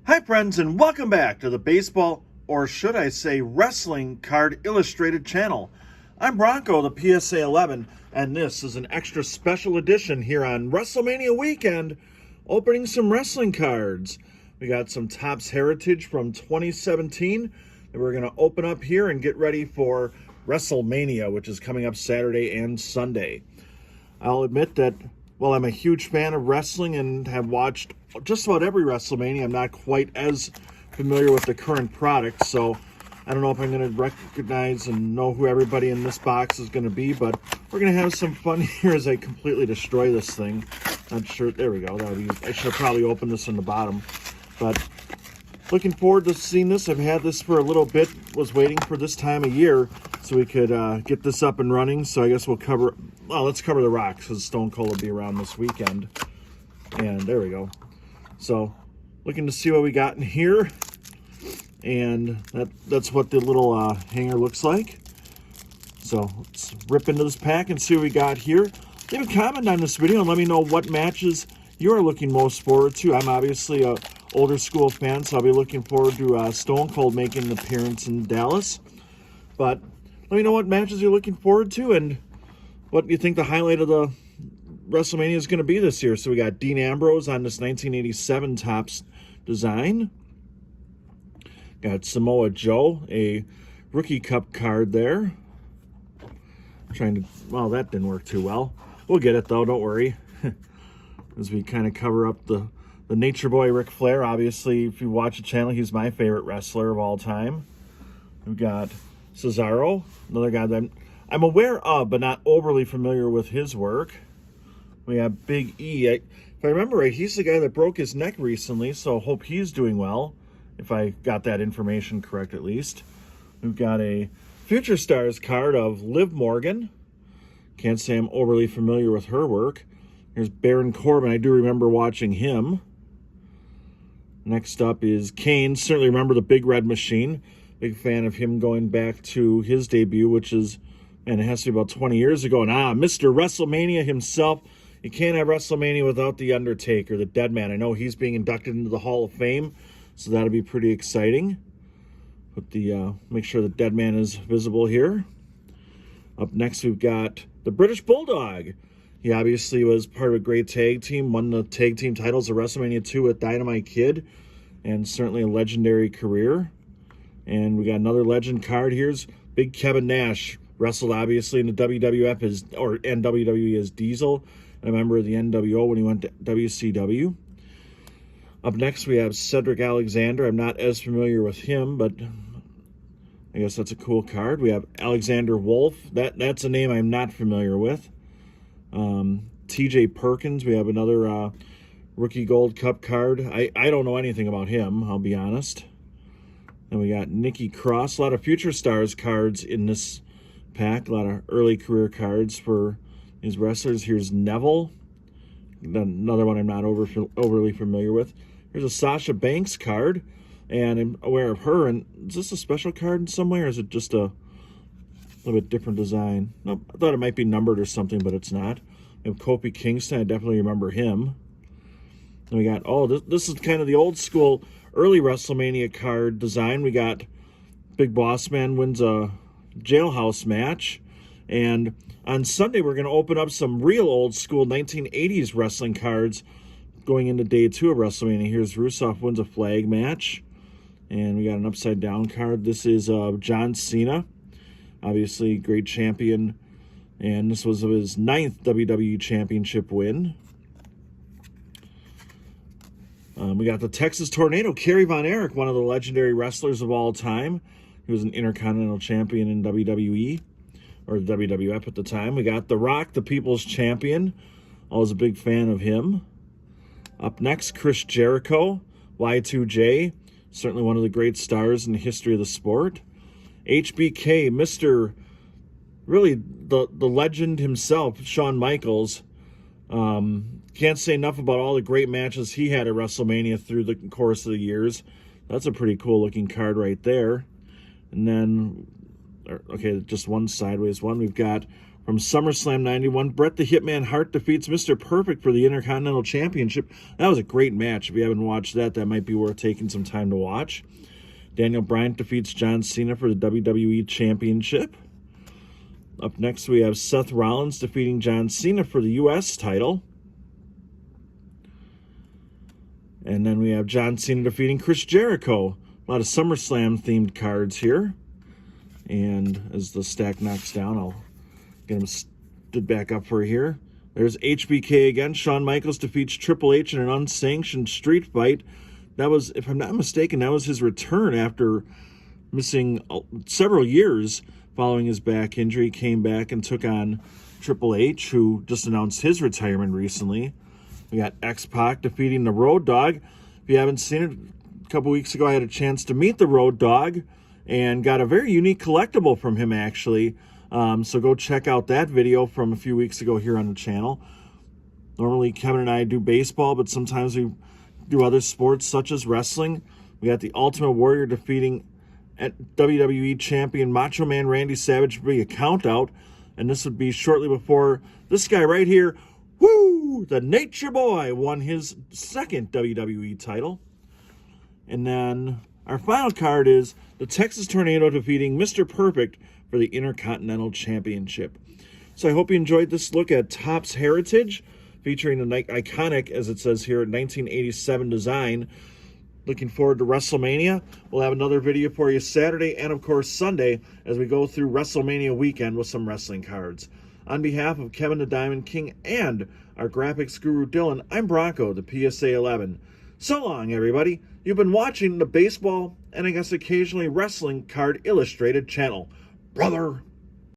Hi friends, and welcome back to the baseball, or should I say wrestling card illustrated channel. I'm Bronko, the PSA 11, and this is an extra special edition here on WrestleMania Weekend, opening some wrestling cards. We got some Topps Heritage from 2017 that we're going to open up here and get ready for WrestleMania, which is coming up Saturday and Sunday. I'll admit that while I'm a huge fan of wrestling and have watched just about every WrestleMania, I'm not quite as familiar with the current product, so I don't know if I'm going to recognize and know who everybody in this box is going to be, but we're going to have some fun here as I completely destroy this thing. Not sure. There we go. I should have probably opened this in the bottom, but looking forward to seeing this. I've had this for a little bit, was waiting for this time of year so we could get this up and running, so I guess let's cover the rocks because Stone Cold will be around this weekend. And there we go. So, looking to see what we got in here. And that's what the little hanger looks like. So, let's rip into this pack and see what we got here. Leave a comment on this video and let me know what matches you are looking most forward to. I'm obviously a older school fan, so I'll be looking forward to Stone Cold making an appearance in Dallas. But let me know what matches you're looking forward to and what you think the highlight of the WrestleMania is going to be this year. So we got Dean Ambrose on this 1987 Topps design. Got Samoa Joe, a rookie cup card there. Well, that didn't work too well. We'll get it though, don't worry. As we kind of cover up the Nature Boy Ric Flair. Obviously, if you watch the channel, he's my favorite wrestler of all time. We've got Cesaro, another guy that I'm aware of, but not overly familiar with his work. We have Big E. If I remember right, he's the guy that broke his neck recently, so hope he's doing well, if I got that information correct at least. We've got a Future Stars card of Liv Morgan. Can't say I'm overly familiar with her work. Here's Baron Corbin. I do remember watching him. Next up is Kane. Certainly remember the Big Red Machine. Big fan of him going back to his debut, which is, man, it has to be about 20 years ago. And Mr. WrestleMania himself. You can't have WrestleMania without the Undertaker, the dead man. I know he's being inducted into the Hall of Fame, so that'll be pretty exciting. Make sure the dead man is visible here. Up next, we've got the British Bulldog. He obviously was part of a great tag team, won the tag team titles of WrestleMania 2 with Dynamite Kid, and certainly a legendary career. And we got another legend card. Here's Big Kevin Nash, wrestled obviously in the WWF and WWE as Diesel. A member of the NWO when he went to WCW. Up next, we have Cedric Alexander. I'm not as familiar with him, but I guess that's a cool card. We have Alexander Wolf. That's a name I'm not familiar with. TJ Perkins. We have another rookie gold cup card. I don't know anything about him, I'll be honest. Then we got Nikki Cross. A lot of Future Stars cards in this pack. A lot of early career cards for these wrestlers. Here's Neville, another one I'm not overly familiar with. Here's a Sasha Banks card, and I'm aware of her. And is this a special card in some way, or is it just a little bit different design? Nope, I thought it might be numbered or something, but it's not. We have Kofi Kingston. I definitely remember him. And we got, this is kind of the old school early WrestleMania card design. We got Big Boss Man wins a jailhouse match. And on Sunday, we're going to open up some real old school 1980s wrestling cards going into day 2 of WrestleMania. Here's Rusev wins a flag match. And we got an upside down card. This is John Cena, obviously great champion. And this was his 9th WWE Championship win. We got the Texas Tornado, Kerry Von Erich, one of the legendary wrestlers of all time. He was an Intercontinental Champion in WWE. Or WWF at the time. We got The Rock, the People's Champion. Always a big fan of him. Up next, Chris Jericho, Y2j. Certainly one of the great stars in the history of the sport. HBK, really the legend himself, Shawn Michaels. Can't say enough about all the great matches he had at WrestleMania through the course of the years. That's a pretty cool looking card right there. And then, okay, just one sideways one. We've got From SummerSlam 91, Bret the Hitman Hart defeats Mr. Perfect for the Intercontinental Championship. That was a great match. If you haven't watched that, that might be worth taking some time to watch. Daniel Bryan defeats John Cena for the WWE Championship. Up next, we have Seth Rollins defeating John Cena for the U.S. title. And then we have John Cena defeating Chris Jericho. A lot of SummerSlam-themed cards here. And as the stack knocks down, I'll get them stood back up for here. There's HBK again. Shawn Michaels defeats Triple H in an unsanctioned street fight. That was, if I'm not mistaken, that was his return after missing several years following his back injury. He came back and took on Triple H, who just announced his retirement recently. We got X-Pac defeating the Road Dogg. If you haven't seen it, a couple weeks ago I had a chance to meet the Road Dogg and got a very unique collectible from him, actually. So go check out that video from a few weeks ago here on the channel. Normally Kevin and I do baseball, but sometimes we do other sports such as wrestling. We got the Ultimate Warrior defeating WWE Champion Macho Man Randy Savage via countout. And this would be shortly before this guy right here, woo, the Nature Boy, won his second WWE title. And then our final card is the Texas Tornado defeating Mr. Perfect for the Intercontinental Championship. So I hope you enjoyed this look at Topps Heritage, featuring the iconic, as it says here, 1987 design. Looking forward to WrestleMania. We'll have another video for you Saturday and, of course, Sunday as we go through WrestleMania weekend with some wrestling cards. On behalf of Kevin the Diamond King and our graphics guru Dylan, I'm Bronko, the PSA 11. So long, everybody. You've been watching the baseball and I guess occasionally wrestling card illustrated channel. Brother.